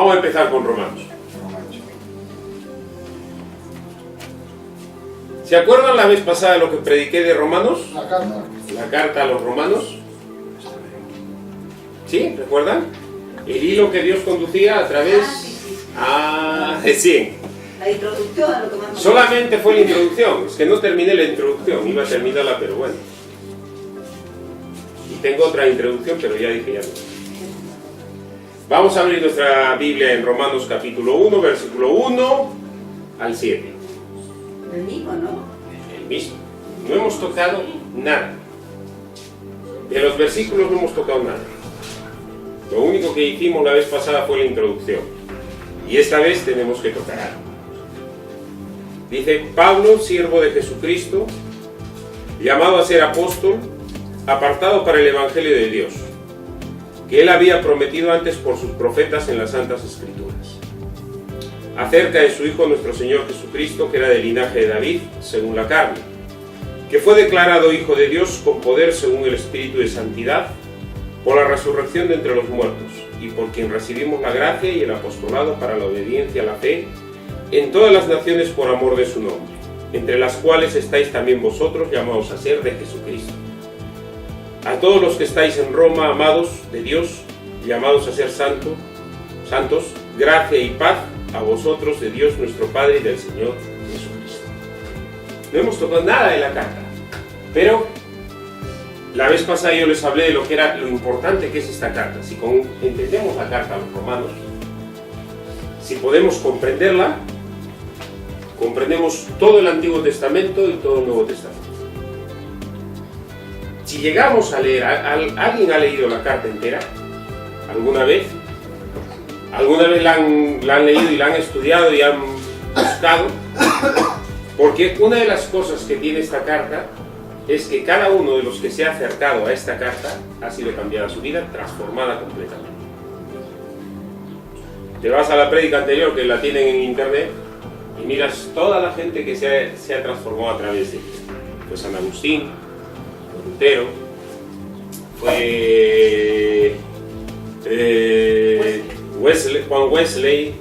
Vamos a empezar con Romanos. ¿Se acuerdan la vez pasada lo que prediqué de Romanos? La carta. La carta a los romanos. ¿Sí? ¿Recuerdan? El hilo que Dios conducía a través... sí. La introducción a lo que más... Solamente fue la introducción. Es que no terminé la introducción. Iba a terminarla, pero bueno. Y tengo otra introducción, pero ya dije ya no. Vamos a abrir nuestra Biblia en Romanos capítulo 1, versículo 1 al 7. El mismo, ¿no? El mismo. No hemos tocado nada. De los versículos no hemos tocado nada. Lo único que hicimos la vez pasada fue la introducción. Y esta vez tenemos que tocar algo. Dice: Pablo, siervo de Jesucristo, llamado a ser apóstol, apartado para el Evangelio de Dios, que él había prometido antes por sus profetas en las Santas Escrituras, acerca de su Hijo nuestro Señor Jesucristo, que era del linaje de David, según la carne, que fue declarado Hijo de Dios con poder según el Espíritu de Santidad, por la resurrección de entre los muertos, y por quien recibimos la gracia y el apostolado para la obediencia a la fe en todas las naciones por amor de su nombre, entre las cuales estáis también vosotros, llamados a ser de Jesucristo. A todos los que estáis en Roma, amados de Dios, llamados a ser santos, gracia y paz a vosotros de Dios nuestro Padre y del Señor Jesucristo. No hemos tocado nada de la carta, pero la vez pasada yo les hablé de lo que era lo importante que es esta carta. Si entendemos la carta a los romanos, si podemos comprenderla, comprendemos todo el Antiguo Testamento y todo el Nuevo Testamento. Si llegamos a leer, ¿alguien ha leído la carta entera? ¿Alguna vez? ¿Alguna vez la han leído y la han estudiado y han buscado? Porque una de las cosas que tiene esta carta es que cada uno de los que se ha acercado a esta carta ha sido cambiada su vida, transformada completamente. Te vas a la prédica anterior, que la tienen en internet, y miras toda la gente que se ha transformado a través de ella. Fue San Agustín, fue Lutero, fue Juan Wesley,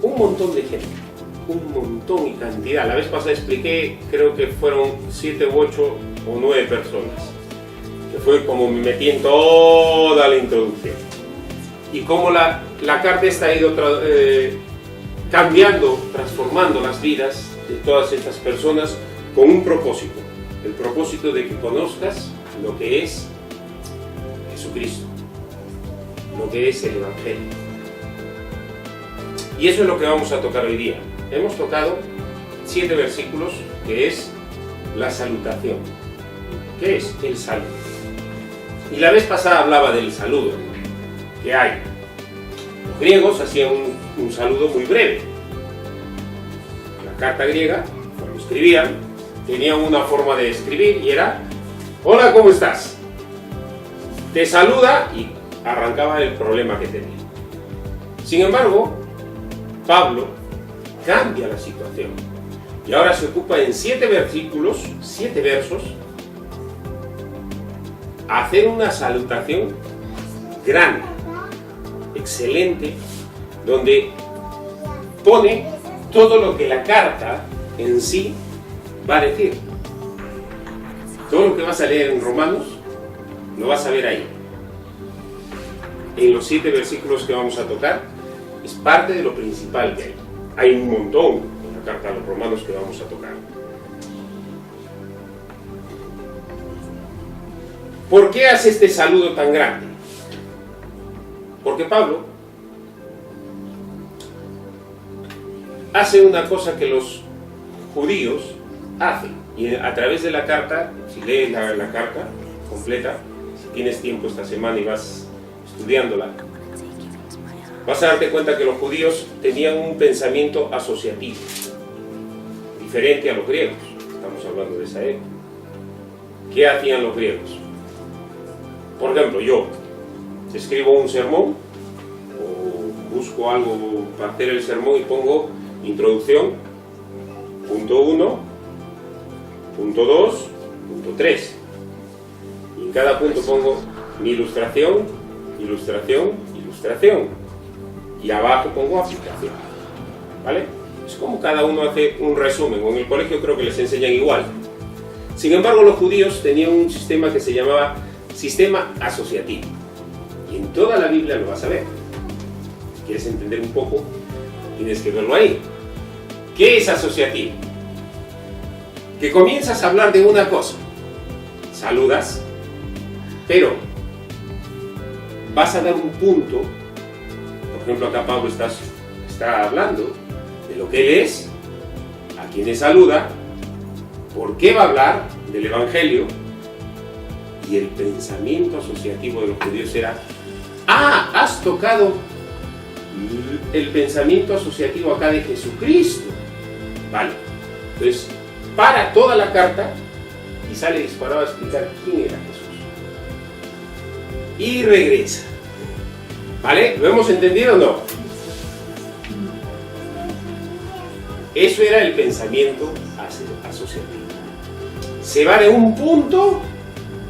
un montón de gente. Un montón y cantidad. La vez pasada expliqué, creo que fueron 7, 8 o 9 personas, que fue como me metí en toda la introducción, y cómo la carta esta ha ido cambiando, transformando las vidas de todas estas personas con un propósito, el propósito de que conozcas lo que es Jesucristo, lo que es el Evangelio. Y eso es lo que vamos a tocar hoy día. Hemos tocado 7 versículos, que es la salutación. ¿Qué es el saludo? Y la vez pasada hablaba del saludo que hay. Los griegos hacían un saludo muy breve. La carta griega, cuando escribían, tenían una forma de escribir y era: hola, ¿cómo estás? Te saluda, y arrancaba el problema que tenía. Sin embargo, Pablo cambia la situación y ahora se ocupa en 7 versículos, 7 versos, a hacer una salutación grande, excelente, donde pone todo lo que la carta en sí va a decir. Todo lo que vas a leer en Romanos lo vas a ver ahí. En los 7 versículos que vamos a tocar es parte de lo principal que hay. Hay un montón en la carta a los romanos que vamos a tocar. ¿Por qué hace este saludo tan grande? Porque Pablo hace una cosa que los judíos hacen. Y a través de la carta, si lees la carta completa, si tienes tiempo esta semana y vas estudiándola, vas a darte cuenta que los judíos tenían un pensamiento asociativo, diferente a los griegos. Estamos hablando de esa época. ¿Qué hacían los griegos? Por ejemplo, yo escribo un sermón, o busco algo para hacer el sermón y pongo introducción, punto 1, punto 2, punto 3. Y en cada punto pongo mi ilustración, ilustración, ilustración. y abajo pongo aplicación. ¿Vale? Es como cada uno hace un resumen, o en el colegio creo que les enseñan igual. Sin embargo, los judíos tenían un sistema que se llamaba sistema asociativo. Y en toda la Biblia lo vas a ver. Si quieres entender un poco, tienes que verlo ahí. ¿Qué es asociativo? Que comienzas a hablar de una cosa, saludas, pero vas a dar un punto. Por ejemplo, acá Pablo está hablando de lo que él es, a quienes saluda, por qué va a hablar del Evangelio, y el pensamiento asociativo de los judíos era: has tocado el pensamiento asociativo acá de Jesucristo. Vale, entonces para toda la carta y sale disparado a explicar quién era Jesús. Y regresa. ¿Vale? ¿Lo hemos entendido o no? Eso era el pensamiento asociativo. Se va de un punto,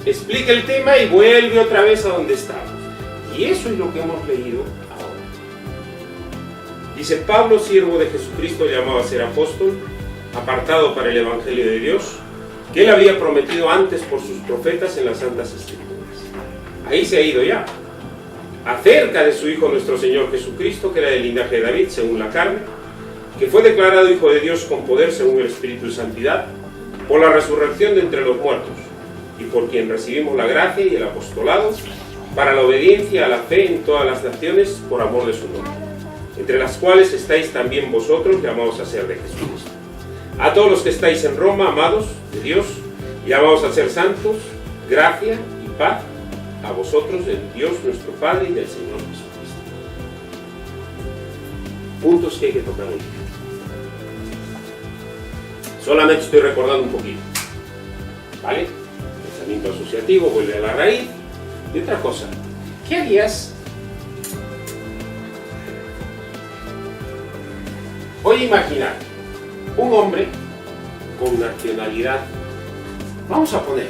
explica el tema y vuelve otra vez a donde estaba. Y eso es lo que hemos leído ahora. Dice: Pablo, siervo de Jesucristo, llamado a ser apóstol, apartado para el Evangelio de Dios, que él había prometido antes por sus profetas en las Santas Escrituras. Ahí se ha ido ya. Acerca de su Hijo nuestro Señor Jesucristo, que era del linaje de David, según la carne, que fue declarado Hijo de Dios con poder según el Espíritu de Santidad, por la resurrección de entre los muertos, y por quien recibimos la gracia y el apostolado, para la obediencia a la fe en todas las naciones, por amor de su nombre, entre las cuales estáis también vosotros, llamados a ser de Jesucristo. A todos los que estáis en Roma, amados de Dios, llamados a ser santos, gracia y paz a vosotros, del Dios nuestro Padre y del Señor Jesucristo. Puntos que hay que tocar hoy. Solamente estoy recordando un poquito. ¿Vale? Pensamiento asociativo, vuelve a la raíz. Y otra cosa, ¿qué harías? Voy a imaginar un hombre con nacionalidad. Vamos a poner.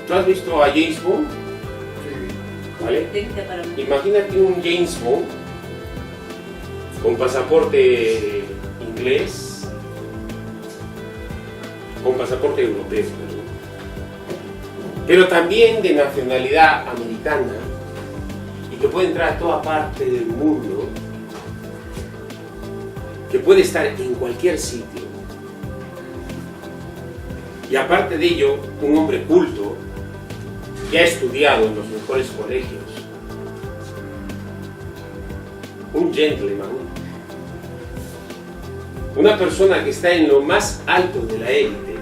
¿Tú has visto a James Bond? ¿Vale? Imagínate un James Bond con pasaporte inglés, con pasaporte europeo, pero también de nacionalidad americana y que puede entrar a toda parte del mundo, que puede estar en cualquier sitio. Y aparte de ello, un hombre culto que ha estudiado en los mejores colegios, un gentleman, una persona que está en lo más alto de la élite,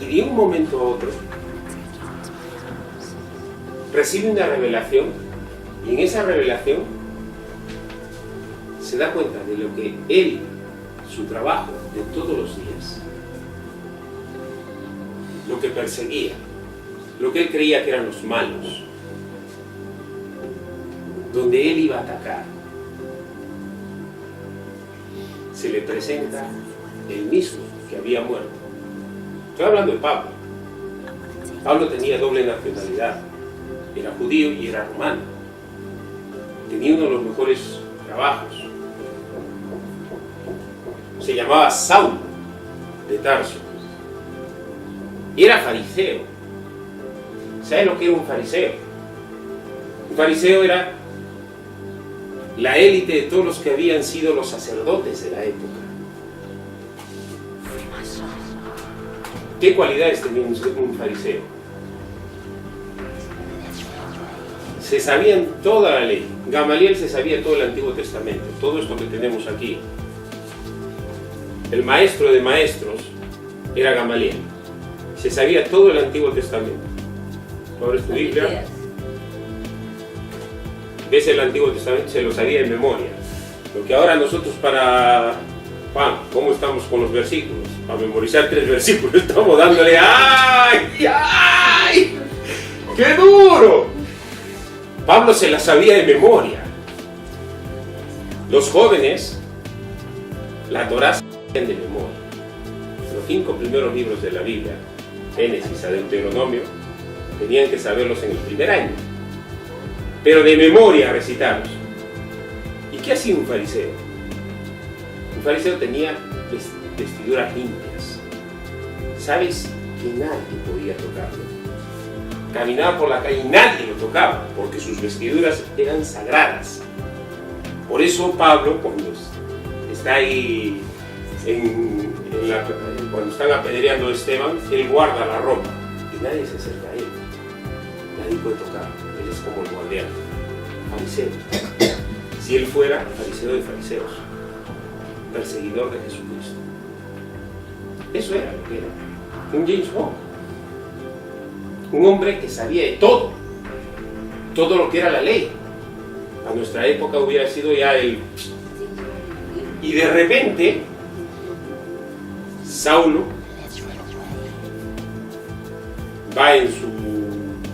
y de un momento a otro recibe una revelación, y en esa revelación se da cuenta de lo que él, su trabajo de todos los días, lo que perseguía, lo que él creía que eran los malos, donde él iba a atacar, se le presenta el mismo que había muerto. Estoy hablando de Pablo. Pablo tenía doble nacionalidad, era judío y era romano. Tenía uno de los mejores trabajos. Se llamaba Saulo de Tarso. Y era fariseo. ¿Sabes lo que era un fariseo? Un fariseo era la élite de todos los que habían sido los sacerdotes de la época. ¿Qué cualidades tenía un fariseo? Se sabían toda la ley. Gamaliel se sabía todo el Antiguo Testamento, todo esto que tenemos aquí. El maestro de maestros era Gamaliel. Se sabía todo el Antiguo Testamento. Ahora es tu Biblia. Ves el Antiguo Testamento, se lo sabía de memoria. Lo que ahora nosotros para... Juan, ¿cómo estamos con los versículos? Para memorizar 3 versículos estamos dándole... ¡Ay! ¡Ay! ¡Qué duro! Pablo se la sabía de memoria. Los jóvenes, la Torá se sabían de memoria. Los 5 primeros libros de la Biblia, Génesis a Deuteronomio, tenían que saberlos en el primer año, pero de memoria recitarlos. ¿Y qué hacía un fariseo? Un fariseo tenía vestiduras limpias. ¿Sabes que nadie podía tocarlo? Caminaba por la calle y nadie lo tocaba, porque sus vestiduras eran sagradas. Por eso Pablo, cuando está ahí cuando están apedreando a Esteban, él guarda la ropa y nadie se acerca a él. Nadie puede tocarlo. Él es como el guardián. Fariseo. Si él fuera fariseo de fariseos, perseguidor de Jesucristo. Eso era lo que era. Un James Bond. Un hombre que sabía de todo lo que era la ley. A nuestra época hubiera sido ya el... Y de repente, Saulo va en su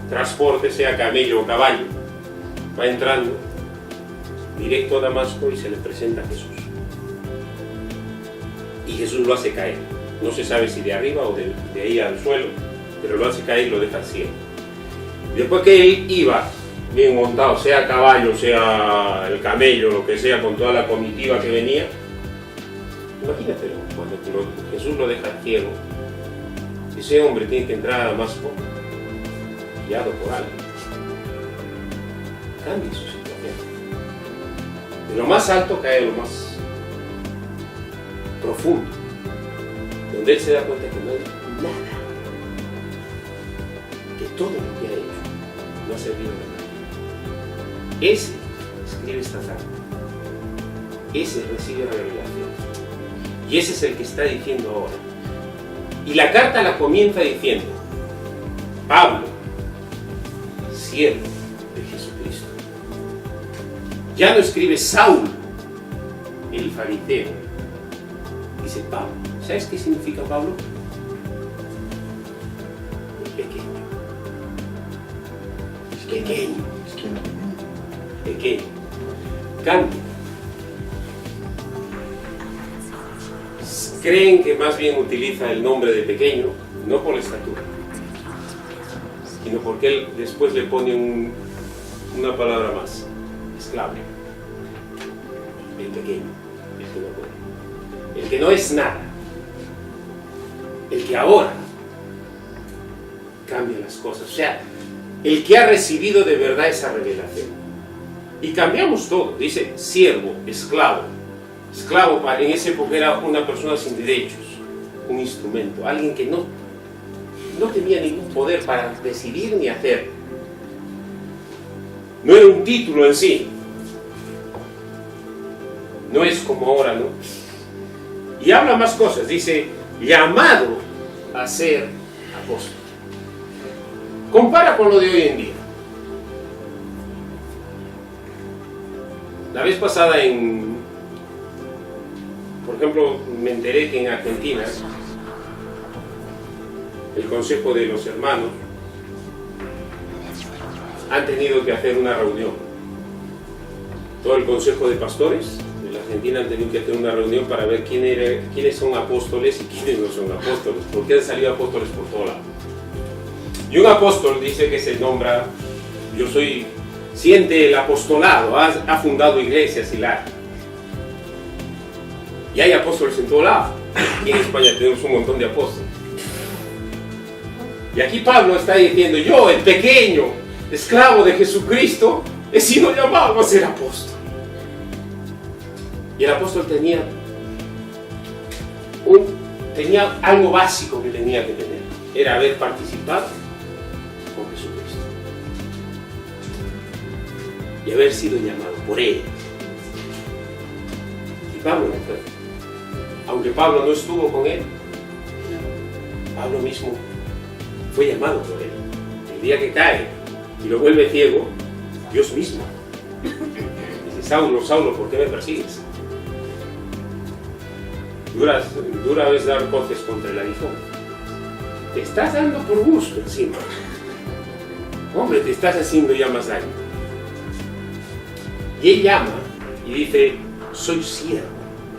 transporte, sea camello o caballo, va entrando directo a Damasco y se le presenta a Jesús. Y Jesús lo hace caer. No se sabe si de arriba o de ahí al suelo, pero lo hace caer y lo deja al cielo. Después que él iba bien montado, sea caballo, sea el camello, lo que sea, con toda la comitiva que venía, imagínatelo, cuando Jesús lo deja ciego, ese hombre tiene que entrar a Damasco guiado por alguien. Cambia su situación. De lo más alto cae a lo más profundo, donde él se da cuenta que no hay nada, que todo lo que ha hecho no ha servido de nada. Ese escribe esta carta, ese recibe la revelación, y ese es el que está diciendo ahora. Y la carta la comienza diciendo: Pablo, siervo de Jesucristo. Ya no escribe Saulo, el fariseo, dice Pablo. ¿Sabes qué significa Pablo? Pequeño. Cambia. Creen que más bien utiliza el nombre de pequeño, no por la estatura, sino porque él después le pone una palabra más: esclavo. El pequeño, el que no puede, el que no es nada, el que ahora cambia las cosas, o sea, el que ha recibido de verdad esa revelación. Y cambiamos todo, dice siervo, esclavo. Esclavo en esa época era una persona sin derechos, un instrumento, alguien que no tenía ningún poder para decidir ni hacer. No era un título en sí. No es como ahora, ¿no? Y habla más cosas, dice llamado a ser apóstol. Compara con lo de hoy en día. La vez pasada por ejemplo, me enteré que en Argentina el Consejo de los Hermanos han tenido que hacer una reunión. Todo el Consejo de Pastores de la Argentina han tenido que hacer una reunión para ver quiénes son apóstoles y quiénes no son apóstoles, porque han salido apóstoles por todo lado. Y un apóstol dice que se nombra, siente el apostolado, ha fundado iglesias y y hay apóstoles en todo lado. Aquí en España tenemos un montón de apóstoles. Y aquí Pablo está diciendo: yo, el pequeño esclavo de Jesucristo, he sido llamado a ser apóstol. Y el apóstol tenía algo básico que tenía que tener, era haber participado con Jesucristo y haber sido llamado por él. Y Pablo no fue. Aunque Pablo no estuvo con él, Pablo mismo fue llamado por él. El día que cae y lo vuelve ciego, Dios mismo dice: Saulo, Saulo, ¿por qué me persigues? Dura es dar coces contra el aguijón. Te estás dando por gusto encima. Hombre, te estás haciendo ya más daño. Y él llama y dice: soy siervo,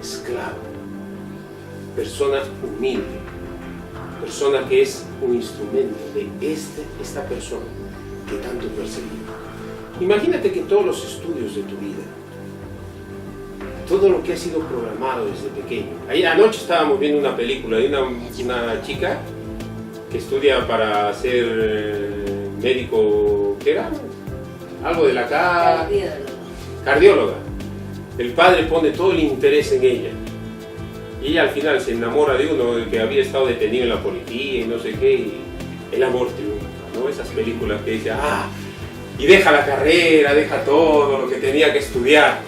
esclavo, persona humilde. persona que es un instrumento de esta persona que tanto perseguía. Imagínate que todos los estudios de tu vida, todo lo que ha sido programado desde pequeño. Ayer anoche estábamos viendo una película de una chica que estudia para ser médico, ¿qué era? Algo de la cardióloga. El padre pone todo el interés en ella. Y ella al final se enamora de uno que había estado detenido en la policía y no sé qué, y el amor triunfa, ¿no? Esas películas que dice, y deja la carrera, deja todo lo que tenía que estudiar.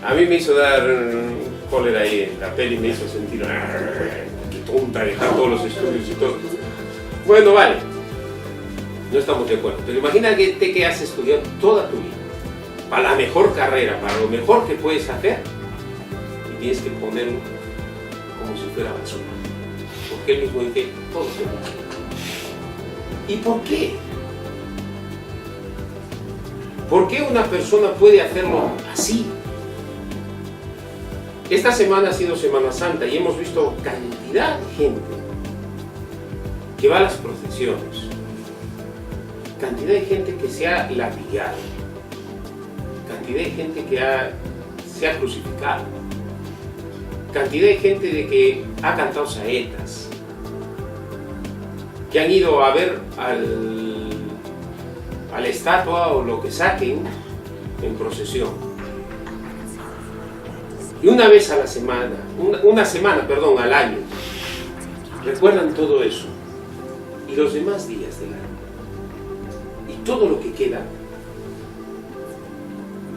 A mí me hizo dar cólera ahí, la peli me hizo sentir, qué tonta, dejar todos los estudios y todo. Bueno, vale, no estamos de acuerdo, pero imagínate que has estudiado toda tu vida, para la mejor carrera, para lo mejor que puedes hacer, y tienes que ponerlo como si fuera basura. Porque él mismo dice, todo se va. ¿Y por qué? ¿Por qué una persona puede hacerlo así? Esta semana ha sido Semana Santa y hemos visto cantidad de gente que va a las procesiones, cantidad de gente que se ha lapidado, cantidad de gente que se ha crucificado, cantidad de gente de que ha cantado saetas, que han ido a ver a la estatua o lo que saquen en procesión. Y una vez a la semana, al año, recuerdan todo eso. Y los demás días del año. Y todo lo que queda,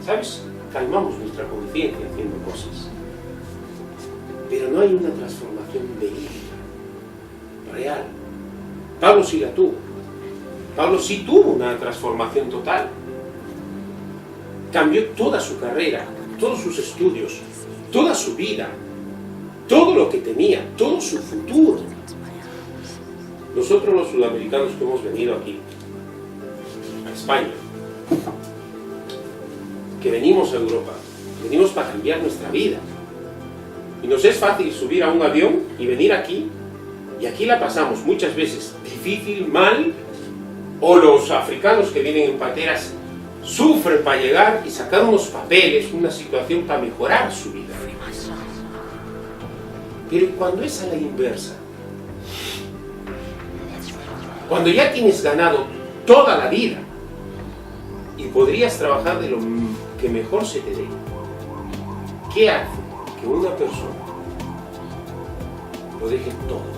¿sabes? Calmamos nuestra conciencia haciendo cosas. Pero no hay una transformación verídica, real. Pablo sí la tuvo. Pablo sí tuvo una transformación total. Cambió toda su carrera, todos sus estudios, toda su vida, todo lo que tenía, todo su futuro. Nosotros los sudamericanos que hemos venido aquí, a España, que venimos a Europa, venimos para cambiar nuestra vida. Y nos es fácil subir a un avión y venir aquí, y aquí la pasamos muchas veces difícil, mal, o los africanos que vienen en pateras sufren para llegar y sacar unos papeles, una situación para mejorar su vida. Pero cuando es a la inversa, cuando ya tienes ganado toda la vida y podrías trabajar de lo que mejor se te dé, ¿qué hace que una persona lo deje todo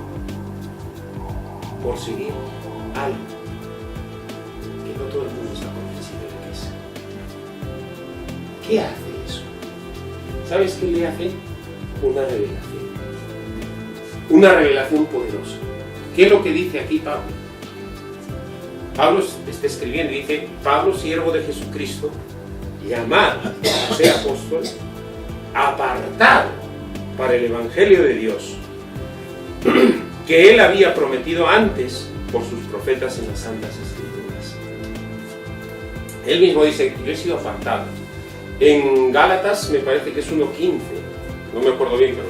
por seguir algo que no todo el mundo está convencido de que es? ¿Qué hace eso? ¿Sabes qué le hace? Una revelación. Una revelación poderosa. ¿Qué es lo que dice aquí Pablo? Pablo está escribiendo y dice, Pablo, siervo de Jesucristo, llamado a ser apóstol, apartado para el Evangelio de Dios, que él había prometido antes por sus profetas en las Santas Escrituras. Él mismo dice, yo he sido apartado. En Gálatas me parece que es 1:15, no me acuerdo bien, pero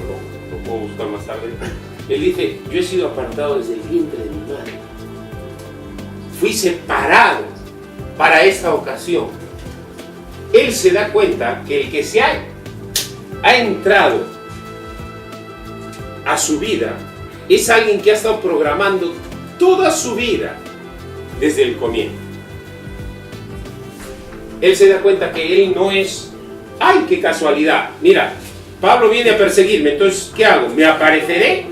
lo puedo buscar más tarde. Él dice, yo he sido apartado desde el vientre de mi madre. Fui separado para esta ocasión. Él se da cuenta que el que se ha entrado a su vida es alguien que ha estado programando toda su vida desde el comienzo. Él se da cuenta que él no es, ¡ay, qué casualidad! Mira, Pablo viene a perseguirme, entonces, ¿qué hago? ¿Me apareceré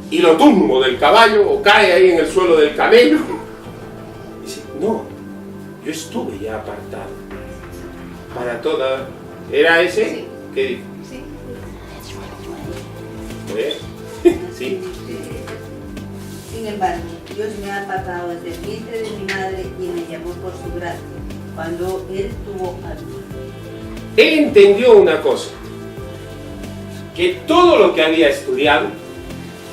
y lo tumbo del caballo o cae ahí en el suelo del camello? Dice, no, yo estuve ya apartado para toda... ¿Era ese? Sí. ¿Qué dice? Sí. ¿Sí? Sin embargo, Dios me ha apartado desde el vientre de mi madre y me llamó por su gracia, cuando Él tuvo a luz. Él entendió una cosa, que todo lo que había estudiado,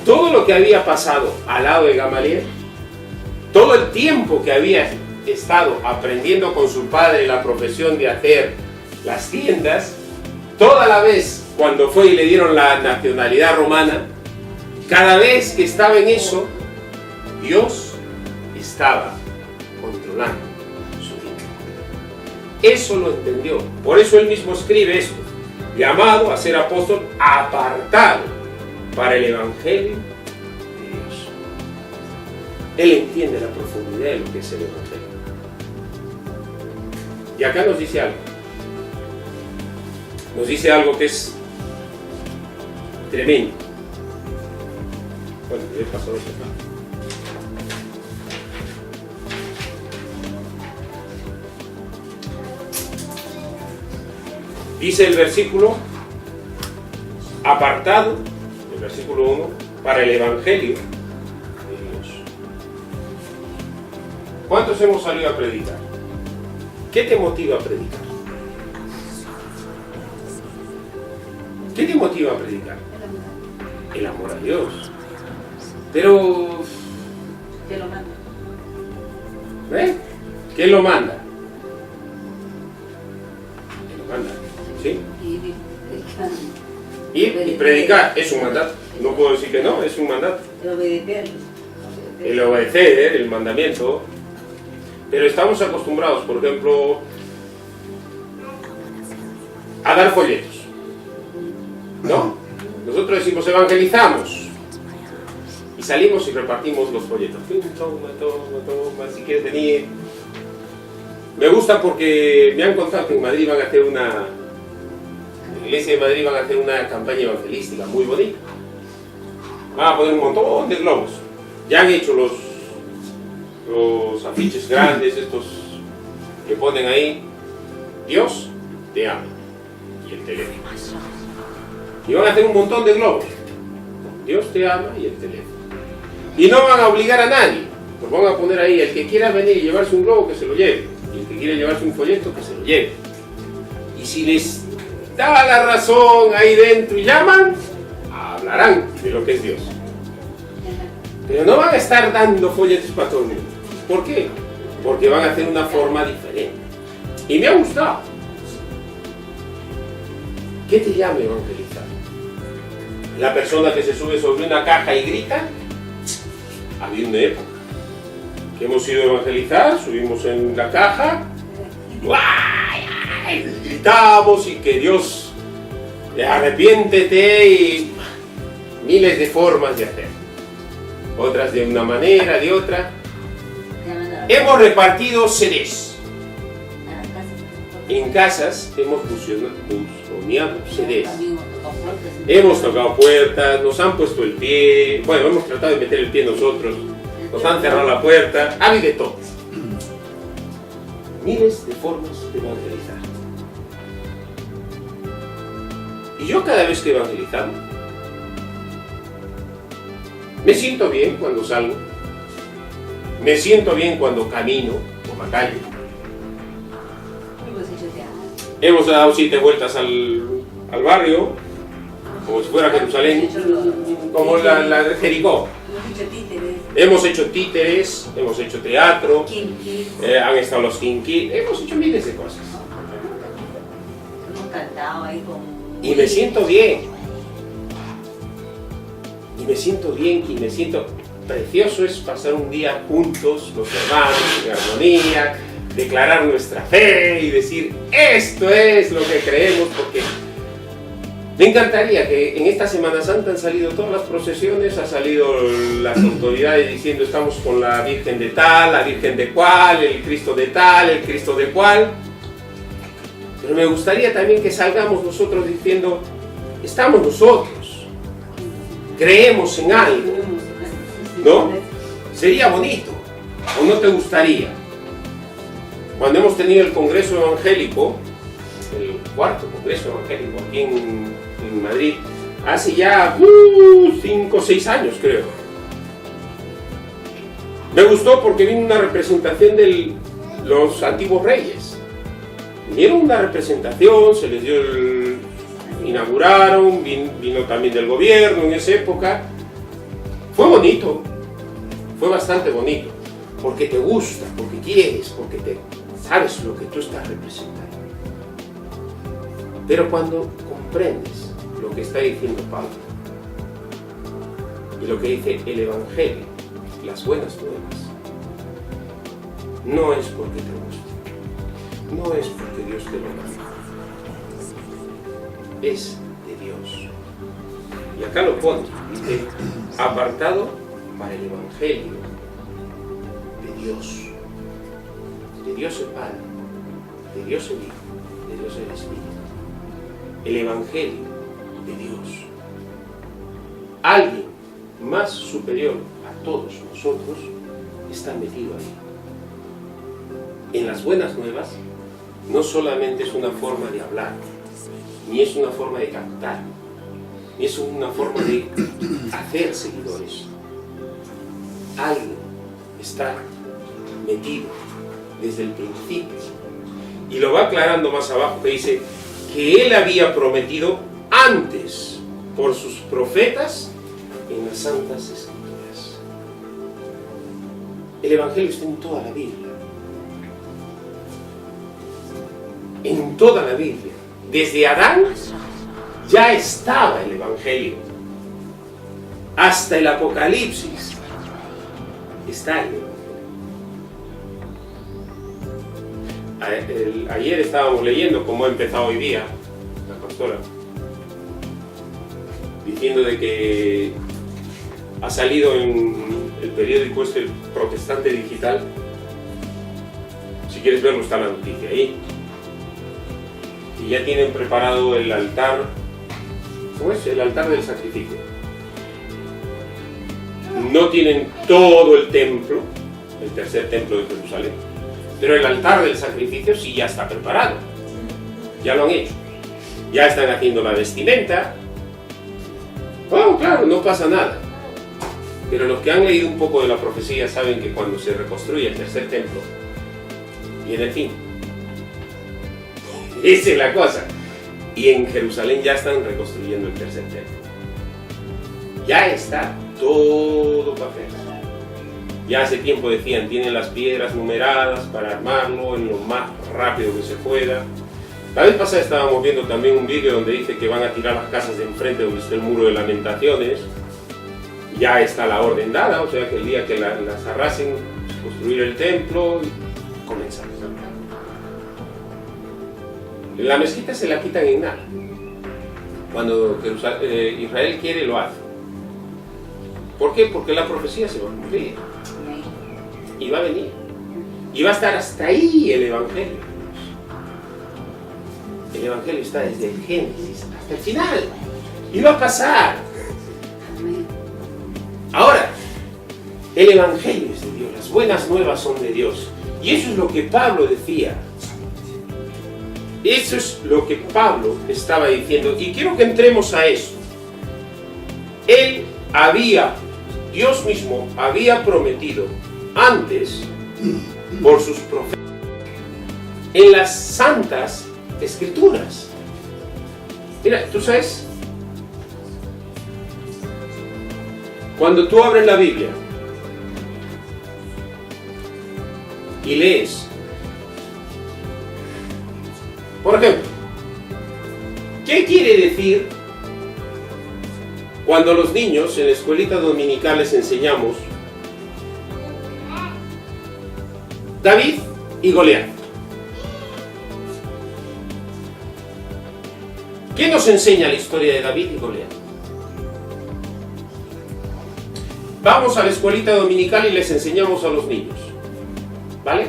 todo lo que había pasado al lado de Gamaliel, todo el tiempo que había estado aprendiendo con su padre la profesión de hacer las tiendas, toda la vez cuando fue y le dieron la nacionalidad romana, cada vez que estaba en eso, Dios estaba controlando su vida. Eso lo entendió. Por eso él mismo escribe esto: llamado a ser apóstol, apartado para el Evangelio de Dios. Él entiende la profundidad de lo que es el Evangelio. Y acá nos dice algo. Nos dice algo que es tremendo. Bueno, he pasado esto acá. Dice el versículo, apartado, el versículo 1, para el Evangelio de Dios. ¿Cuántos hemos salido a predicar? ¿Qué te motiva a predicar? ¿Qué te motiva a predicar? El amor a Dios. Pero... ¿Quién lo manda? ¿Quién lo manda? ¿Quién lo manda? ¿Sí? Y predicar es un mandato. No puedo decir que no, es un mandato. El obedecer, el mandamiento. Pero estamos acostumbrados, por ejemplo, a dar folletos, ¿no? Nosotros decimos evangelizamos y salimos y repartimos los folletos. Toma, si quieres venir. Me gusta porque me han contado que en Madrid van a hacer en la iglesia de Madrid van a hacer una campaña evangelística muy bonita. Van a poner un montón de globos. Ya han hecho los afiches grandes, estos que ponen ahí: Dios te ama, y el teléfono. Y van a hacer un montón de globos: Dios te ama y el teléfono. Y no van a obligar a nadie, los van a poner ahí: el que quiera venir y llevarse un globo, que se lo lleve, y el que quiera llevarse un folleto, que se lo lleve. Y si les da la razón ahí dentro y llaman, hablarán de lo que es Dios. Pero no van a estar dando folletos para todo el mundo. ¿Por qué? Porque van a hacer una forma diferente. Y me ha gustado. ¿Qué te llama evangelizar? La persona que se sube sobre una caja y grita. Había una época que hemos ido a evangelizar, subimos en la caja, y gritamos, y que Dios, arrepiéntete, y miles de formas de hacer. Otras de una manera, de otra. Hemos repartido CDs. En casas hemos fusionado CDs. Hemos tocado puertas, nos han puesto el pie. Bueno, hemos tratado de meter el pie nosotros. Nos han cerrado la puerta. Ha habido de todo. Miles de formas de evangelizar. Y yo cada vez que evangelizamos, me siento bien cuando salgo. Me siento bien cuando camino por la calle. Hemos dado 7 vueltas al barrio, como si fuera Jerusalén, como la de Jericó. Hemos hecho títeres, hemos hecho teatro, han estado los kinky, hemos hecho miles de cosas. Y me siento bien. Y me siento bien, y me siento... Precioso es pasar un día juntos, los hermanos, en armonía, declarar nuestra fe y decir: esto es lo que creemos, porque me encantaría que en esta Semana Santa han salido todas las procesiones, han salido las autoridades diciendo: estamos con la Virgen de tal, la Virgen de cual, el Cristo de tal, el Cristo de cual. Pero me gustaría también que salgamos nosotros diciendo: estamos nosotros, creemos en algo. ¿No? Sería bonito. ¿O no te gustaría? Cuando hemos tenido el Congreso Evangélico, el 4º Congreso Evangélico aquí en Madrid, hace ya 5 o 6 años, creo. Me gustó porque vino una representación de los antiguos reyes. Vinieron una representación, se les dio inauguraron, vino también del gobierno en esa época. Fue bonito, fue bastante bonito, porque te gusta, porque quieres, porque sabes lo que tú estás representando. Pero cuando comprendes lo que está diciendo Pablo y lo que dice el Evangelio, las buenas nuevas, no es porque te guste, no es porque Dios te lo manda, es de Dios. Y acá lo pone, dice, apartado para el Evangelio de Dios el Padre, de Dios el Hijo, de Dios el Espíritu. El Evangelio de Dios. Alguien más superior a todos nosotros está metido ahí. En las buenas nuevas no solamente es una forma de hablar, ni es una forma de captar, ni es una forma de hacer seguidores. Alguien está metido desde el principio. Y lo va aclarando más abajo, que dice que él había prometido antes por sus profetas en las Santas Escrituras. El Evangelio está en toda la Biblia. En toda la Biblia. Desde Adán ya estaba el Evangelio. Hasta el Apocalipsis está el Evangelio. Ayer estábamos leyendo, como ha empezado hoy día la pastora, diciendo de que ha salido en el periódico este, el Protestante Digital. Si quieres verlo, está la noticia ahí. Y ya tienen preparado el altar. ¿Cómo es? El altar del sacrificio. No tienen todo el templo, el tercer templo de Jerusalén, pero el altar del sacrificio sí ya está preparado. Ya lo han hecho. Ya están haciendo la vestimenta. Oh, claro, no pasa nada. Pero los que han leído un poco de la profecía saben que cuando se reconstruye el tercer templo, viene el fin. Esa es la cosa. Y en Jerusalén ya están reconstruyendo el tercer templo. Ya está todo perfecto. Ya hace tiempo decían, tienen las piedras numeradas para armarlo en lo más rápido que se pueda. La vez pasada estábamos viendo también un vídeo donde dice que van a tirar las casas de enfrente donde está el muro de lamentaciones. Ya está la orden dada, o sea que el día que las arrasen, construir el templo, comenzar. La mezquita se la quitan en nada. Cuando Israel quiere, lo hace. ¿Por qué? Porque la profecía se va a cumplir. Y va a venir. Y va a estar hasta ahí el Evangelio. El Evangelio está desde el Génesis hasta el final. Y va a pasar. Ahora, el Evangelio es de Dios. Las buenas nuevas son de Dios. Y eso es lo que Pablo decía. Eso es lo que Pablo estaba diciendo. Y quiero que entremos a eso. Dios mismo había prometido antes por sus profetas en las Santas Escrituras. Mira, tú sabes, cuando tú abres la Biblia y lees, por ejemplo, ¿qué quiere decir cuando los niños en la escuelita dominical les enseñamos David y Goliat? ¿Qué nos enseña la historia de David y Goliat? Vamos a la escuelita dominical y les enseñamos a los niños, ¿vale?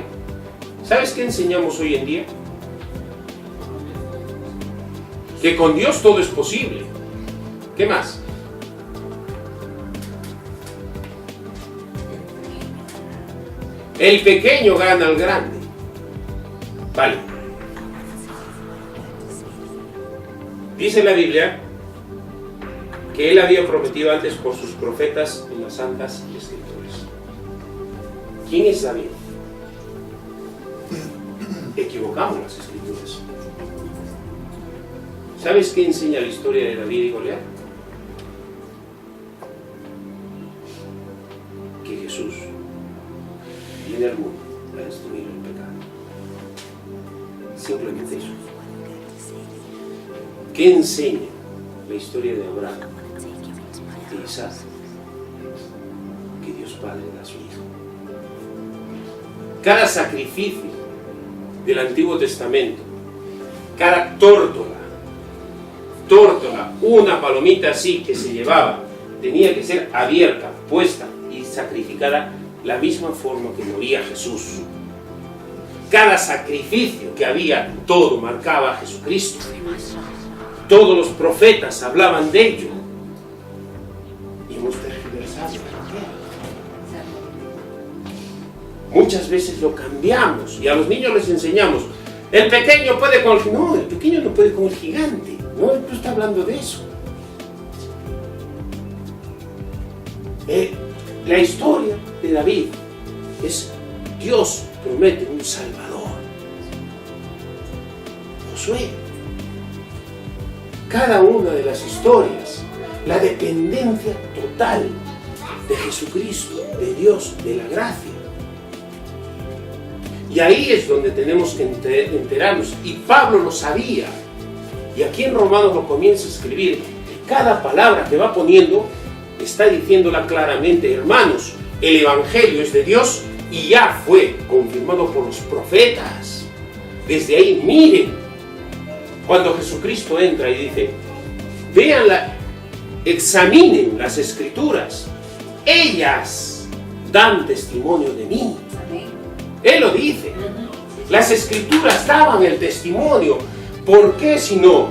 ¿Sabes qué enseñamos hoy en día? Que con Dios todo es posible. ¿Qué más? El pequeño gana al grande. Vale. Dice la Biblia que él había prometido antes por sus profetas en las Santas Escrituras. ¿Quién es David? Equivocamos las Escrituras. ¿Sabes qué enseña la historia de David y Goliat? Que Jesús viene al mundo a destruir el pecado. Simplemente eso. ¿Qué enseña la historia de Abraham y Isaac, que Dios Padre da a su Hijo. Cada sacrificio del Antiguo Testamento, cada tórtola, una palomita así que se llevaba, tenía que ser abierta, puesta y sacrificada la misma forma que moría Jesús. Cada sacrificio que había, todo marcaba a Jesucristo. Todos los profetas hablaban de ello. Y hemos tergiversado. Muchas veces lo cambiamos y a los niños les enseñamos: el pequeño puede con el gigante. No, el pequeño no puede con el gigante. No está hablando de eso. La historia de David es: Dios promete un Salvador. Josué. Cada una de las historias, la dependencia total de Jesucristo, de Dios, de la gracia. Y ahí es donde tenemos que enterarnos. Y Pablo lo sabía. Y aquí en Romanos lo comienza a escribir. Cada palabra que va poniendo está diciéndola claramente: hermanos, el Evangelio es de Dios y ya fue confirmado por los profetas. Desde ahí, miren, cuando Jesucristo entra y dice: véanla, examinen las Escrituras, ellas dan testimonio de mí. Él lo dice. Las Escrituras daban el testimonio. ¿Por qué si no?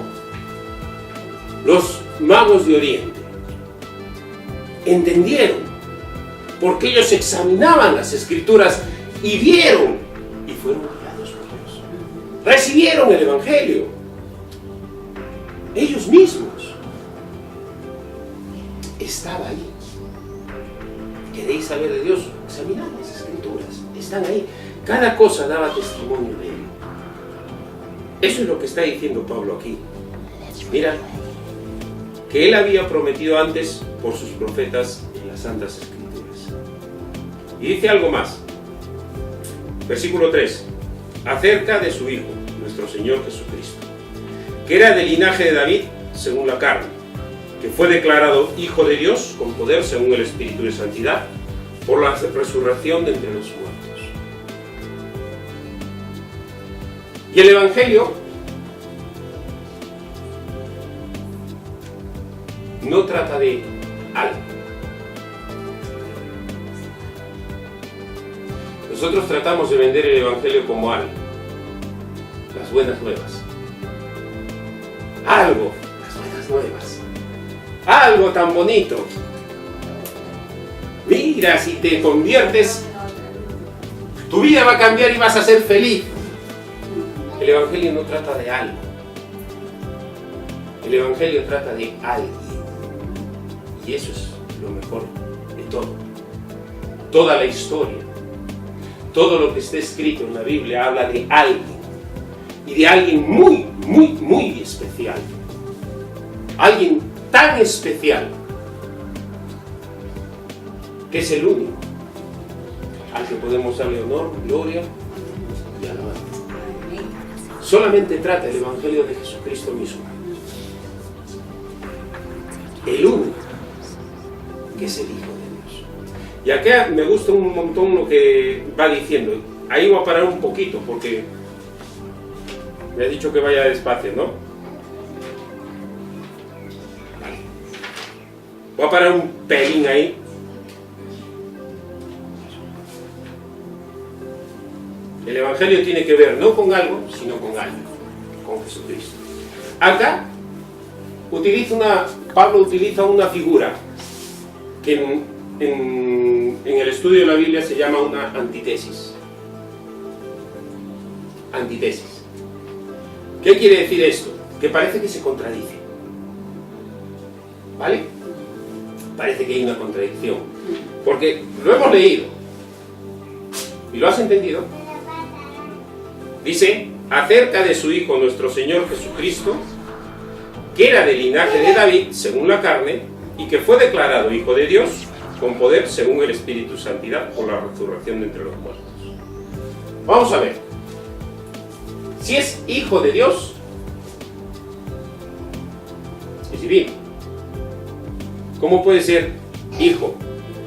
Los magos de Oriente entendieron, porque ellos examinaban las Escrituras y vieron y fueron guiados por Dios. Recibieron el Evangelio. Ellos mismos. Estaba ahí. ¿Queréis saber de Dios? Examinad las Escrituras. Están ahí. Cada cosa daba testimonio de él. Eso es lo que está diciendo Pablo aquí. Mira, que él había prometido antes por sus profetas en las Santas Escrituras. Y dice algo más. Versículo 3. Acerca de su Hijo, nuestro Señor Jesucristo, que era del linaje de David según la carne, que fue declarado Hijo de Dios con poder según el Espíritu de Santidad, por la resurrección de entre los muertos. Y el Evangelio no trata de algo. Nosotros tratamos de vender el Evangelio como algo. Las buenas nuevas. Algo. Las buenas nuevas. Algo tan bonito. Mira, si te conviertes, tu vida va a cambiar y vas a ser feliz. El Evangelio no trata de algo. El Evangelio trata de alguien. Y eso es lo mejor de todo. Toda la historia, todo lo que está escrito en la Biblia habla de alguien. Y de alguien muy, muy, muy especial. Alguien tan especial que es el único al que podemos darle honor, gloria y alabanza. Solamente trata el Evangelio de Jesucristo mismo. El único que es el Hijo de Dios. Y acá me gusta un montón lo que va diciendo. Ahí voy a parar un poquito porque me ha dicho que vaya despacio, ¿no? Vale. Voy a parar un pelín ahí. El Evangelio tiene que ver no con algo, sino con alguien, con Jesucristo. Acá Pablo utiliza una figura que en el estudio de la Biblia se llama una antítesis. Antítesis. ¿Qué quiere decir esto? Que parece que se contradice. ¿Vale? Parece que hay una contradicción. Porque lo hemos leído. ¿Y lo has entendido? Dice, acerca de su Hijo nuestro Señor Jesucristo, que era del linaje de David, según la carne, y que fue declarado Hijo de Dios, con poder según el Espíritu de Santidad, por la resurrección de entre los muertos. Vamos a ver. Si es Hijo de Dios, es divino. ¿Cómo puede ser hijo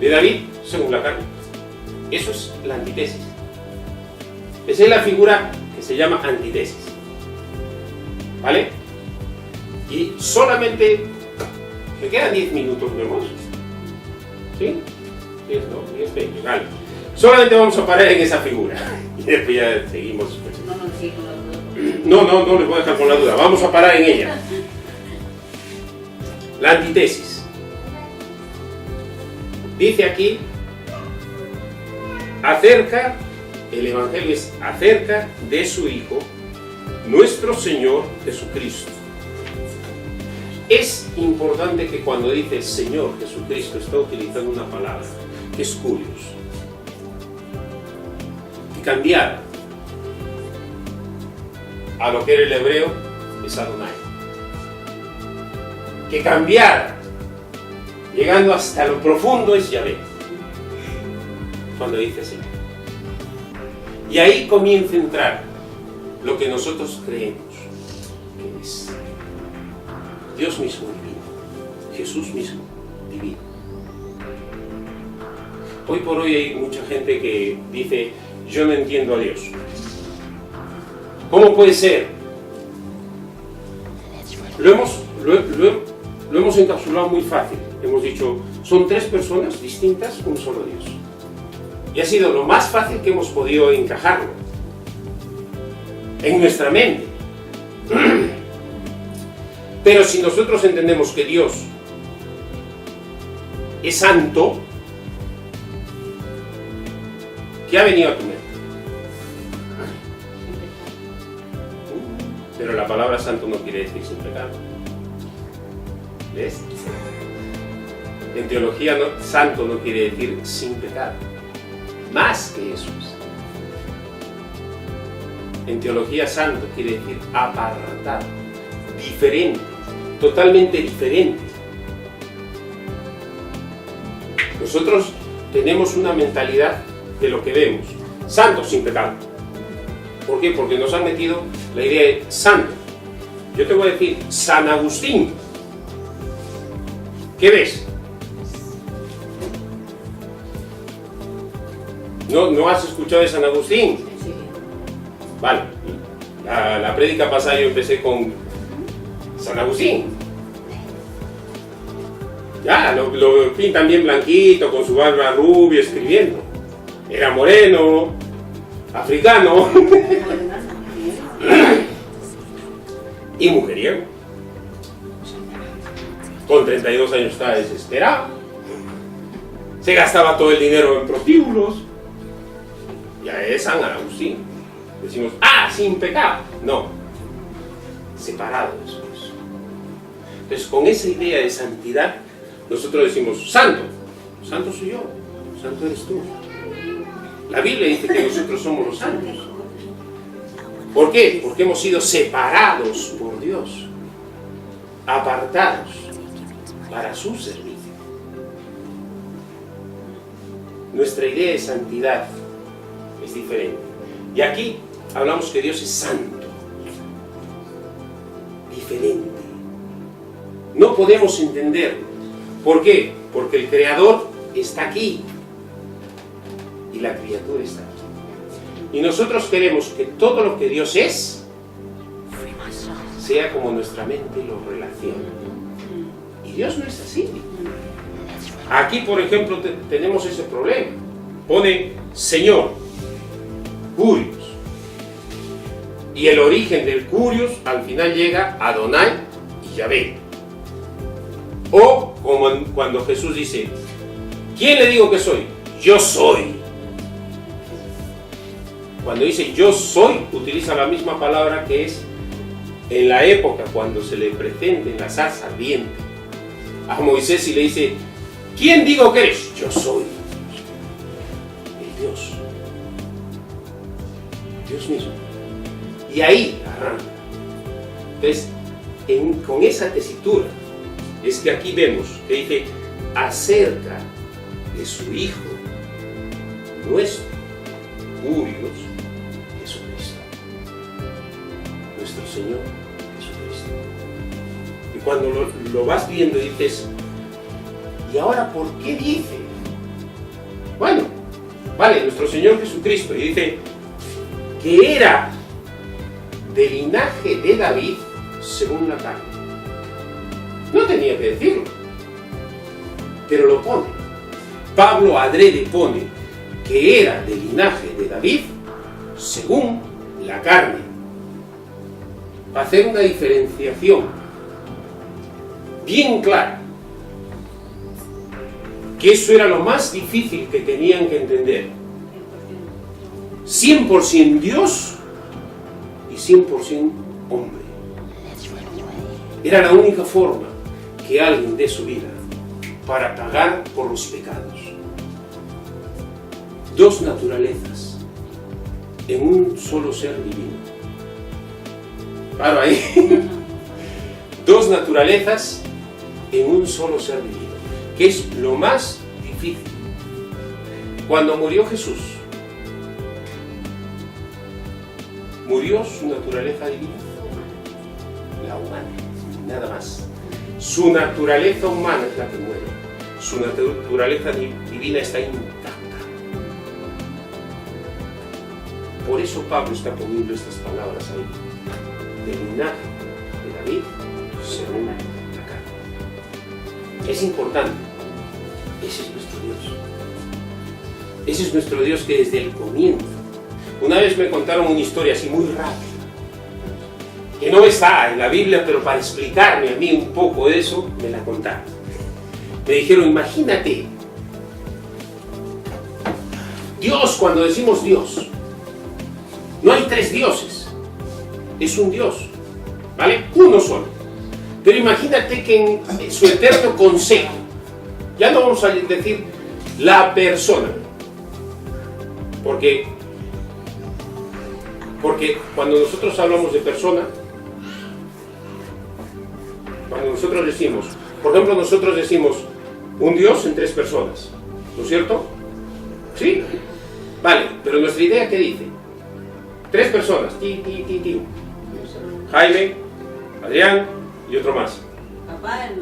de David según la carne? Eso es la antítesis. Esa es la figura que se llama antítesis. ¿Vale? Y solamente me quedan 10 minutos, vemos. ¿Sí? 10, no, 10, 20, vale. Solamente vamos a parar en esa figura. Y después ya seguimos. No nos sigue con la duda. No les voy a dejar con la duda. Vamos a parar en ella. La antítesis. Dice aquí, acerca, el Evangelio es acerca de su Hijo, nuestro Señor Jesucristo. Es importante que cuando dice Señor Jesucristo está utilizando una palabra que es curios. Y cambiar a lo que era el hebreo es Adonai. Que cambiar llegando hasta lo profundo es Yahvé. Cuando dice Señor. Y ahí comienza a entrar lo que nosotros creemos que es Dios mismo divino, Jesús mismo divino. Hoy por hoy hay mucha gente que dice, yo no entiendo a Dios. ¿Cómo puede ser? Lo hemos encapsulado muy fácil. Hemos dicho, son 3 personas distintas, un solo Dios. Y ha sido lo más fácil que hemos podido encajarlo en nuestra mente. Pero si nosotros entendemos que Dios es santo, ¿qué ha venido a tu mente? Pero la palabra santo no quiere decir sin pecado. ¿Ves? En teología, santo no quiere decir sin pecado. Más que eso. En teología, santo quiere decir apartado, diferente, totalmente diferente. Nosotros tenemos una mentalidad de lo que vemos. Santo sin pecado. ¿Por qué? Porque nos han metido la idea de santo. Yo te voy a decir, San Agustín. ¿Qué ves? ¿No has escuchado de San Agustín? Sí. Vale. La prédica pasada yo empecé con San Agustín. Ya, lo pintan bien blanquito, con su barba rubia, escribiendo. Era moreno, africano y mujeriego. Con 32 años estaba desesperado. Se gastaba todo el dinero en prostíbulos. Ya es San Agustín. Decimos, sin pecado. No. Separado de eso. Entonces, con esa idea de santidad, nosotros decimos, santo. Santo soy yo. Santo eres tú. La Biblia dice que nosotros somos los santos. ¿Por qué? Porque hemos sido separados por Dios. Apartados para su servicio. Nuestra idea de santidad es diferente. Y aquí hablamos que Dios es santo. Diferente. No podemos entenderlo. ¿Por qué? Porque el Creador está aquí y la criatura está aquí. Y nosotros queremos que todo lo que Dios es sea como nuestra mente lo relaciona. Y Dios no es así. Aquí, por ejemplo, tenemos ese problema. Pone Señor, Curios. Y el origen del Curios al final llega a Adonai y Yahvé. O como cuando Jesús dice, ¿quién le digo que soy? Yo soy. Cuando dice yo soy, utiliza la misma palabra que es en la época cuando se le presenta en la zarza ardiente a Moisés y le dice, ¿quién digo que eres? Yo soy. El Dios. Dios mismo. Y ahí arranca. Entonces, con esa tesitura, es que aquí vemos que dice acerca de su Hijo, nuestro, Curios, Jesucristo. Nuestro Señor Jesucristo. Y Y cuando lo vas viendo dices, ¿y ahora por qué dice? Bueno, vale, nuestro Señor Jesucristo, y dice que era del linaje de David según la carne. No tenía que decirlo, pero lo pone. Pablo adrede pone que era del linaje de David según la carne, para hacer una diferenciación bien clara, que eso era lo más difícil que tenían que entender. 100% Dios y 100% hombre. Era la única forma que alguien dé su vida para pagar por los pecados. Dos naturalezas en un solo ser divino. Claro, ahí. Dos naturalezas en un solo ser divino, que es lo más difícil. Cuando murió Jesús, murió su naturaleza divina, la humana, nada más. Su naturaleza humana es la que muere, su naturaleza divina está intacta. Por eso Pablo está poniendo estas palabras ahí, del linaje de David según la carne. Es importante. Ese es nuestro Dios. Ese es nuestro Dios que desde el comienzo. Una vez me contaron una historia así muy rápida, que no está en la Biblia, pero para explicarme a mí un poco de eso, me la contaron. Me dijeron, imagínate, Dios, cuando decimos Dios, no hay tres dioses, es un Dios, ¿vale? Uno solo. Pero imagínate que en su eterno consejo, ya no vamos a decir la persona, porque cuando nosotros hablamos de persona, cuando nosotros decimos, por ejemplo, nosotros decimos un Dios en tres personas, ¿no es cierto? ¿Sí? Vale, pero nuestra idea, ¿qué dice? Tres personas, Jaime, Adrián y otro más. Papá, el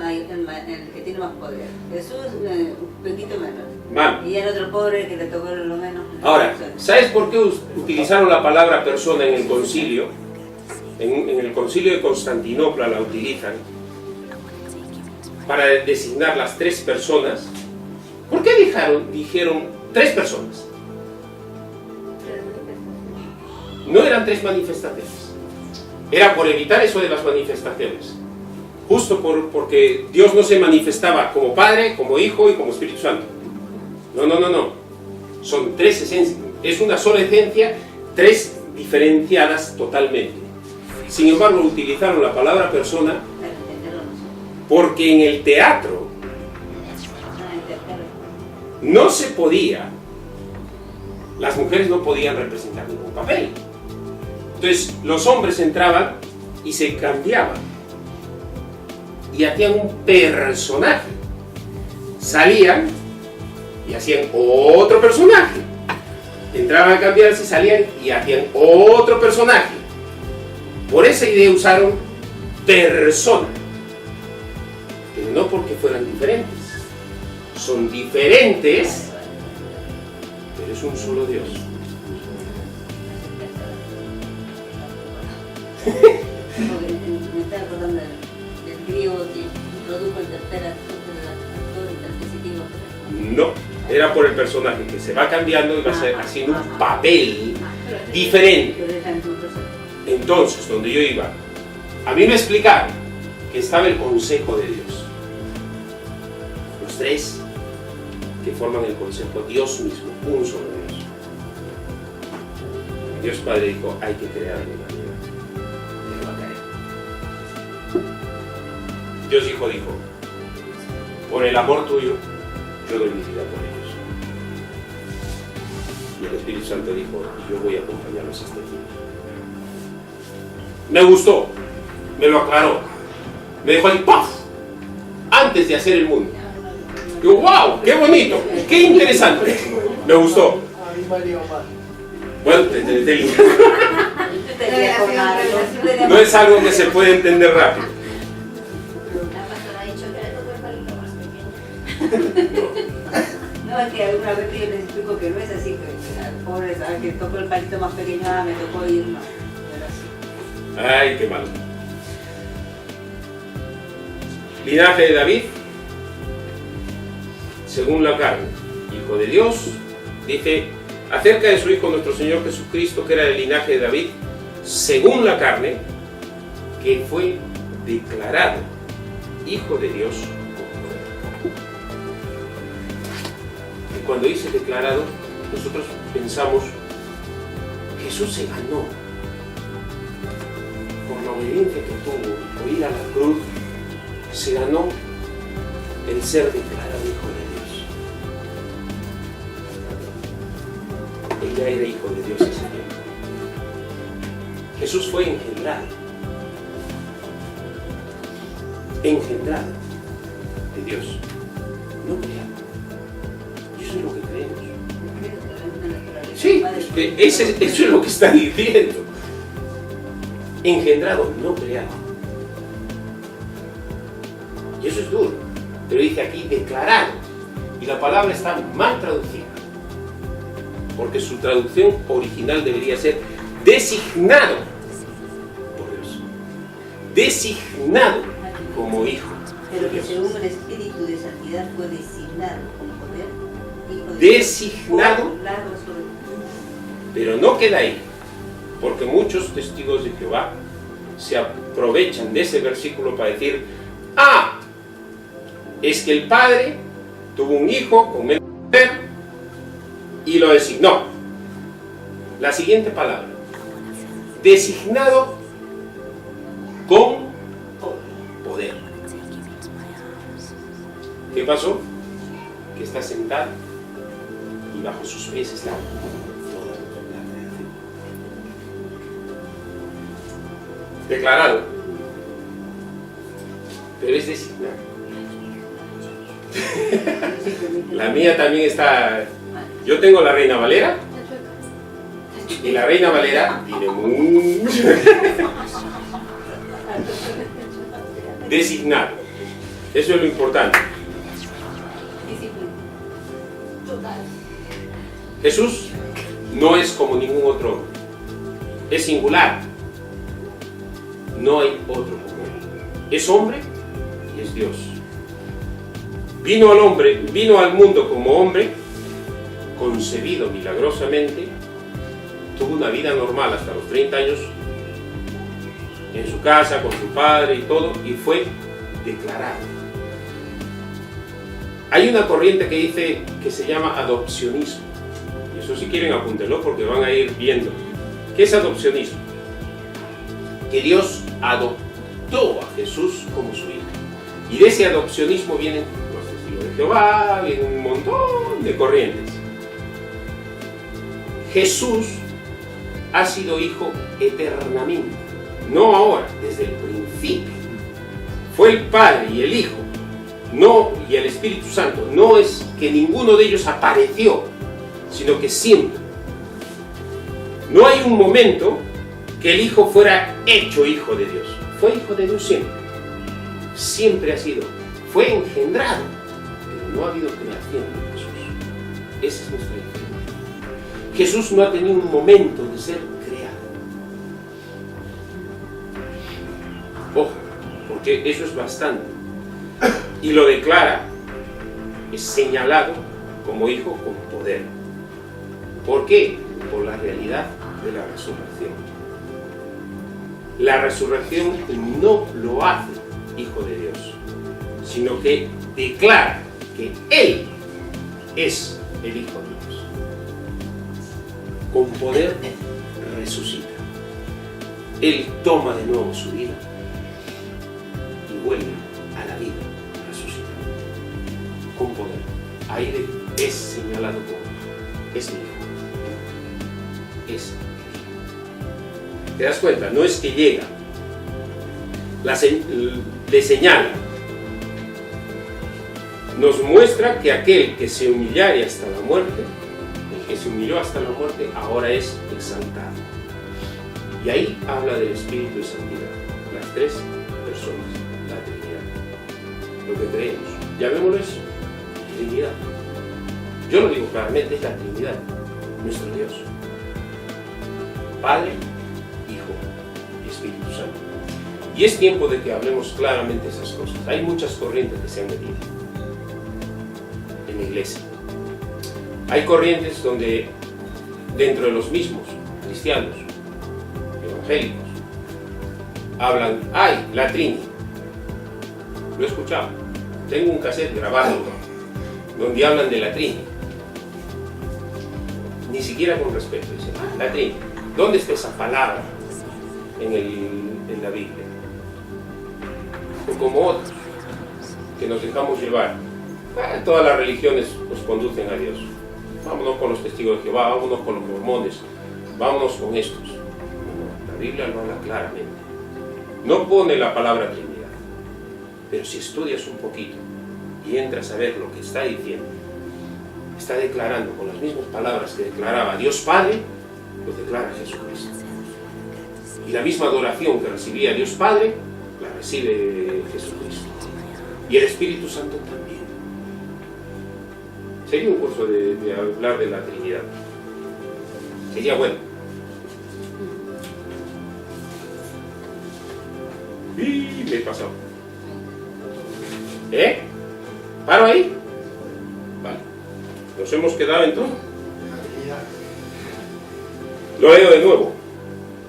que tiene más poder. Jesús, un poquito menos. Vale. Y el otro pobre que le tocó lo menos. Ahora, ¿sabes por qué utilizaron la palabra persona en el concilio? En el concilio de Constantinopla la utilizan para designar las tres personas. ¿Por qué dijeron tres personas? No eran tres manifestaciones. Era por evitar eso de las manifestaciones. Justo porque Dios no se manifestaba como Padre, como Hijo y como Espíritu Santo. No. Son tres esencias. Es una sola esencia, tres diferenciadas totalmente. Sin embargo, utilizaron la palabra persona porque en el teatro no se podía, las mujeres no podían representar ningún papel. Entonces los hombres entraban y se cambiaban y hacían un personaje, salían y hacían otro personaje, entraban a cambiarse, salían y hacían otro personaje. Por esa idea usaron persona, pero no porque fueran diferentes, son diferentes, pero es un solo Dios. Me está acordando del griego que introdujo el tercer actor interpositivo. No, era por el personaje que se va cambiando y va a ser haciendo un papel diferente. Entonces, donde yo iba, a mí me explicaron que estaba el consejo de Dios. Los tres que forman el consejo, Dios mismo, un solo Dios. Dios Padre dijo, hay que crear la humanidad. Y va a caer. Dios Hijo dijo, por el amor tuyo, yo doy mi vida por ellos. Y el Espíritu Santo dijo, yo voy a acompañarlos hasta aquí. Me gustó, me lo aclaró, me dejó ahí, ¡paf! Antes de hacer el mundo. Digo, ¡wow! ¡Qué bonito! ¡Qué interesante! Me gustó. Bueno, no es algo que se puede entender rápido. No, es que alguna vez que yo les explico que no es así, que al pobre, ¿sabes? Que toco el palito más pequeño, me tocó ir, no. Pero así. Ay, qué mal. Linaje de David, según la carne, hijo de Dios, dice acerca de su Hijo nuestro Señor Jesucristo, que era del linaje de David, según la carne, que fue declarado Hijo de Dios. Y cuando dice declarado, nosotros pensamos, Jesús se ganó por la obediencia que tuvo, por ir a la cruz, se ganó el ser declarado Hijo de Dios. Él ya era Hijo de Dios ese tiempo. Jesús fue engendrado de Dios, no creado. Y eso es lo que creemos. Sí, eso es lo que está diciendo. Engendrado, no creado. Y eso es duro. Pero dice aquí declarado. Y la palabra está mal traducida. Porque su traducción original debería ser designado por Dios. Designado como hijo. Pero que según el Espíritu de Santidad fue designado con poder. Hijo de Designado. Pero no queda ahí. Porque muchos testigos de Jehová se aprovechan de ese versículo para decir, ah, es que el padre tuvo un hijo con menos poder y lo designó. La siguiente palabra, designado con poder. ¿Qué pasó? Que está sentado y bajo sus pies está toda la creación. Declarado, pero es designado. La mía también está. Yo tengo la Reina Valera y la Reina Valera tiene mucho. Designado. Eso es lo importante. Jesús no es como ningún otro hombre. Es singular. No hay otro como él. Es hombre y es Dios. Vino al mundo como hombre, concebido milagrosamente, tuvo una vida normal hasta los 30 años, en su casa, con su padre y todo, y fue declarado. Hay una corriente que dice que se llama adopcionismo, y eso si quieren apúntenlo porque van a ir viendo. ¿Qué es adopcionismo? Que Dios adoptó a Jesús como su hijo. Y de ese adopcionismo vienen los testigos de Jehová, vienen un montón de corrientes. Jesús ha sido hijo eternamente, no ahora, desde el principio. Fue el Padre y el Hijo, no, y el Espíritu Santo. No es que ninguno de ellos apareció, sino que siempre. No hay un momento que el Hijo fuera hecho hijo de Dios. Fue hijo de Dios siempre. Siempre ha sido. Fue engendrado, pero no ha habido creación de Jesús. Esa es nuestra diferencia. Jesús no ha tenido un momento de ser creado. Ojo, porque eso es bastante. Y lo declara, es señalado como hijo con poder. ¿Por qué? Por la realidad de la resurrección. La resurrección no lo hace hijo de Dios, sino que declara que Él es el Hijo de Dios. Con poder resucita. Él toma de nuevo su vida y vuelve a la vida resucitada. Con poder. Ahí es señalado como es mi Hijo. Es mi Hijo. ¿Te das cuenta? No es que llega, le señala, nos muestra que aquel que se humillare hasta la muerte, el que se humilló hasta la muerte, ahora es exaltado. Y ahí habla del Espíritu de Santidad, las tres personas, la Trinidad. Lo que creemos, llamémoslo eso, Trinidad. Yo lo digo claramente, es la Trinidad, nuestro Dios. Padre, Hijo y Espíritu Santo. Y es tiempo de que hablemos claramente esas cosas. Hay muchas corrientes que se han metido en la iglesia. Hay corrientes donde dentro de los mismos cristianos, evangélicos, hablan, ¡ay, la Trini! Lo he escuchado. Tengo un cassette grabado donde hablan de la Trini. Ni siquiera con respeto. Dicen, la Trini. ¿Dónde está esa palabra en la Biblia? O como otros, que nos dejamos llevar. Todas las religiones nos conducen a Dios. Vámonos con los testigos de Jehová, vámonos con los mormones, vámonos con estos. No, la Biblia lo habla claramente. No pone la palabra Trinidad, pero si estudias un poquito y entras a ver lo que está diciendo, está declarando con las mismas palabras que declaraba Dios Padre, lo declara Jesucristo. Y la misma adoración que recibía Dios Padre, la recibe Jesucristo. Y el Espíritu Santo también. Sería un curso de hablar de la Trinidad. Sería bueno. Y me he pasado. ¿Paro ahí? Vale. Nos hemos quedado en todo. Lo leo de nuevo.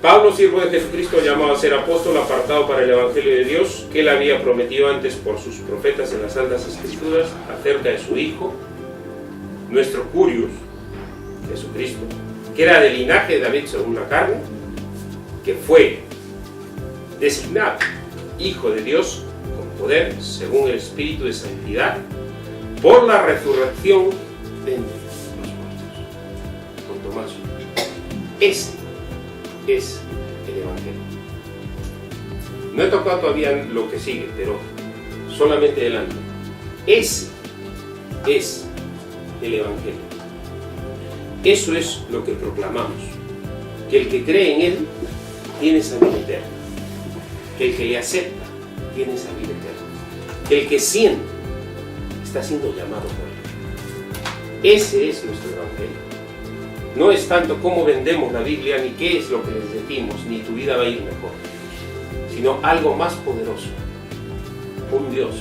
Pablo, siervo de Jesucristo, llamado a ser apóstol, apartado para el Evangelio de Dios, que él había prometido antes por sus profetas en las Santas Escrituras, acerca de su Hijo, nuestro Curios, Jesucristo, que era del linaje de David según la carne, que fue designado Hijo de Dios con poder, según el Espíritu de Santidad, por la resurrección de entre los muertos. Con Tomás. Ese es el Evangelio. No he tocado todavía lo que sigue, pero solamente adelante. Ese es el Evangelio. Eso es lo que proclamamos. Que el que cree en Él tiene esa vida eterna. Que el que le acepta tiene esa vida eterna. Que el que siente está siendo llamado por Él. Ese es nuestro Evangelio. No es tanto cómo vendemos la Biblia, ni qué es lo que les decimos, ni tu vida va a ir mejor, sino algo más poderoso. Un Dios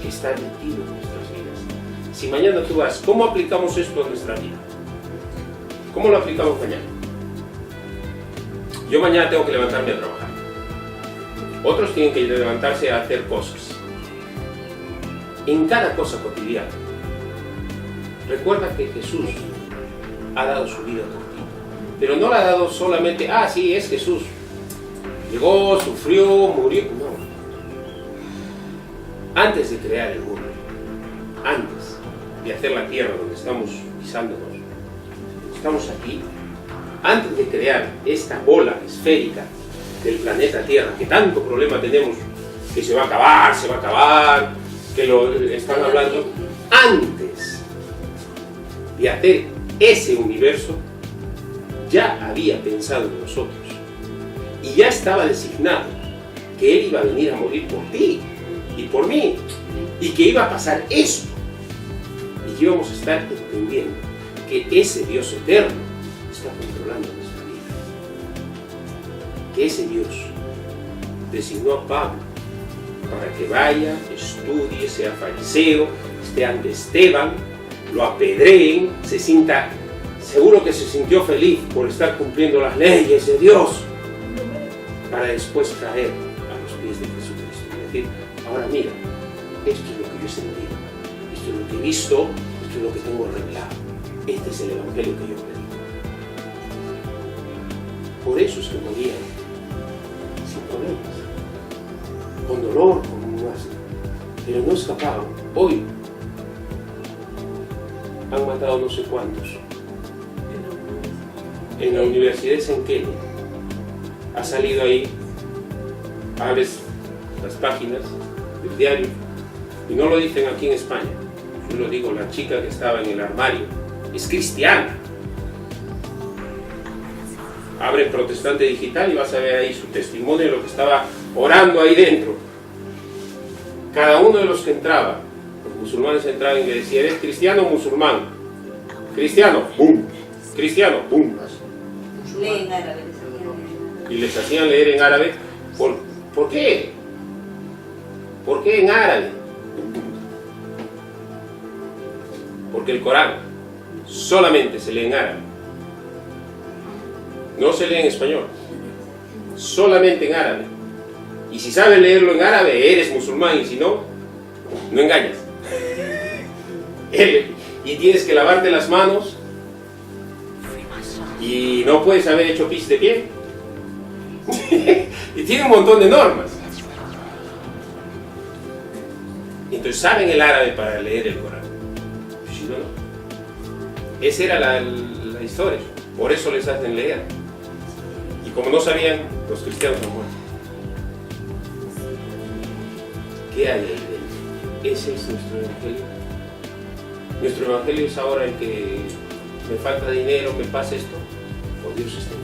que está metido en nuestras vidas. Si mañana tú vas, ¿cómo aplicamos esto a nuestra vida? ¿Cómo lo aplicamos mañana? Yo mañana tengo que levantarme a trabajar. Otros tienen que levantarse a hacer cosas. En cada cosa cotidiana, recuerda que Jesús ha dado su vida por ti, pero no la ha dado solamente, sí, es Jesús, llegó, sufrió, murió. No, antes de crear el mundo, antes de hacer la tierra donde estamos pisándonos, estamos aquí, antes de crear esta bola esférica del planeta Tierra, que tanto problema tenemos, que se va a acabar, que lo están hablando, antes de hacer ese universo, ya había pensado en nosotros y ya estaba designado que Él iba a venir a morir por ti y por mí, y que iba a pasar esto, y que íbamos a estar entendiendo que ese Dios eterno está controlando nuestra vida, que ese Dios designó a Pablo para que vaya, estudie, sea fariseo, esté ante Esteban, lo apedreen, se sienta, seguro que se sintió feliz por estar cumpliendo las leyes de Dios, para después caer a los pies de Jesucristo y decir, ahora mira, esto es lo que yo he sentido, esto es lo que he visto, esto es lo que tengo revelado, este es el Evangelio que yo predico. Por eso es que morían sin problemas, con dolor, con muerte, pero no escapaban. Hoy han matado no sé cuántos en la Universidad de San Kenia. Ha salido ahí, abres las páginas del diario y no lo dicen aquí en España, yo lo digo, la chica que estaba en el armario es cristiana. Abre Protestante Digital y vas a ver ahí su testimonio de lo que estaba orando ahí dentro. Cada uno de los que entraba, musulmanes entraban y le decían, ¿eres cristiano o musulmán? Cristiano, ¡bum! Cristiano, ¡bum! Lee en árabe, les hacían leer. Y les hacían leer en árabe. ¿Por qué? ¿Por qué en árabe? Porque el Corán solamente se lee en árabe. No se lee en español. Solamente en árabe. Y si sabes leerlo en árabe, eres musulmán, y si no, no engañas. Y tienes que lavarte las manos y no puedes haber hecho pis de pie. Y tiene un montón de normas. Entonces saben el árabe para leer el Corán. Si no, no. Esa era la historia. Por eso les hacen leer. Y como no sabían, los cristianos han muerto. ¿Qué hay ahí dentro? Ese es nuestro evangelio. Nuestro evangelio es ahora el que me falta dinero, me pasa esto. Oh, Dios está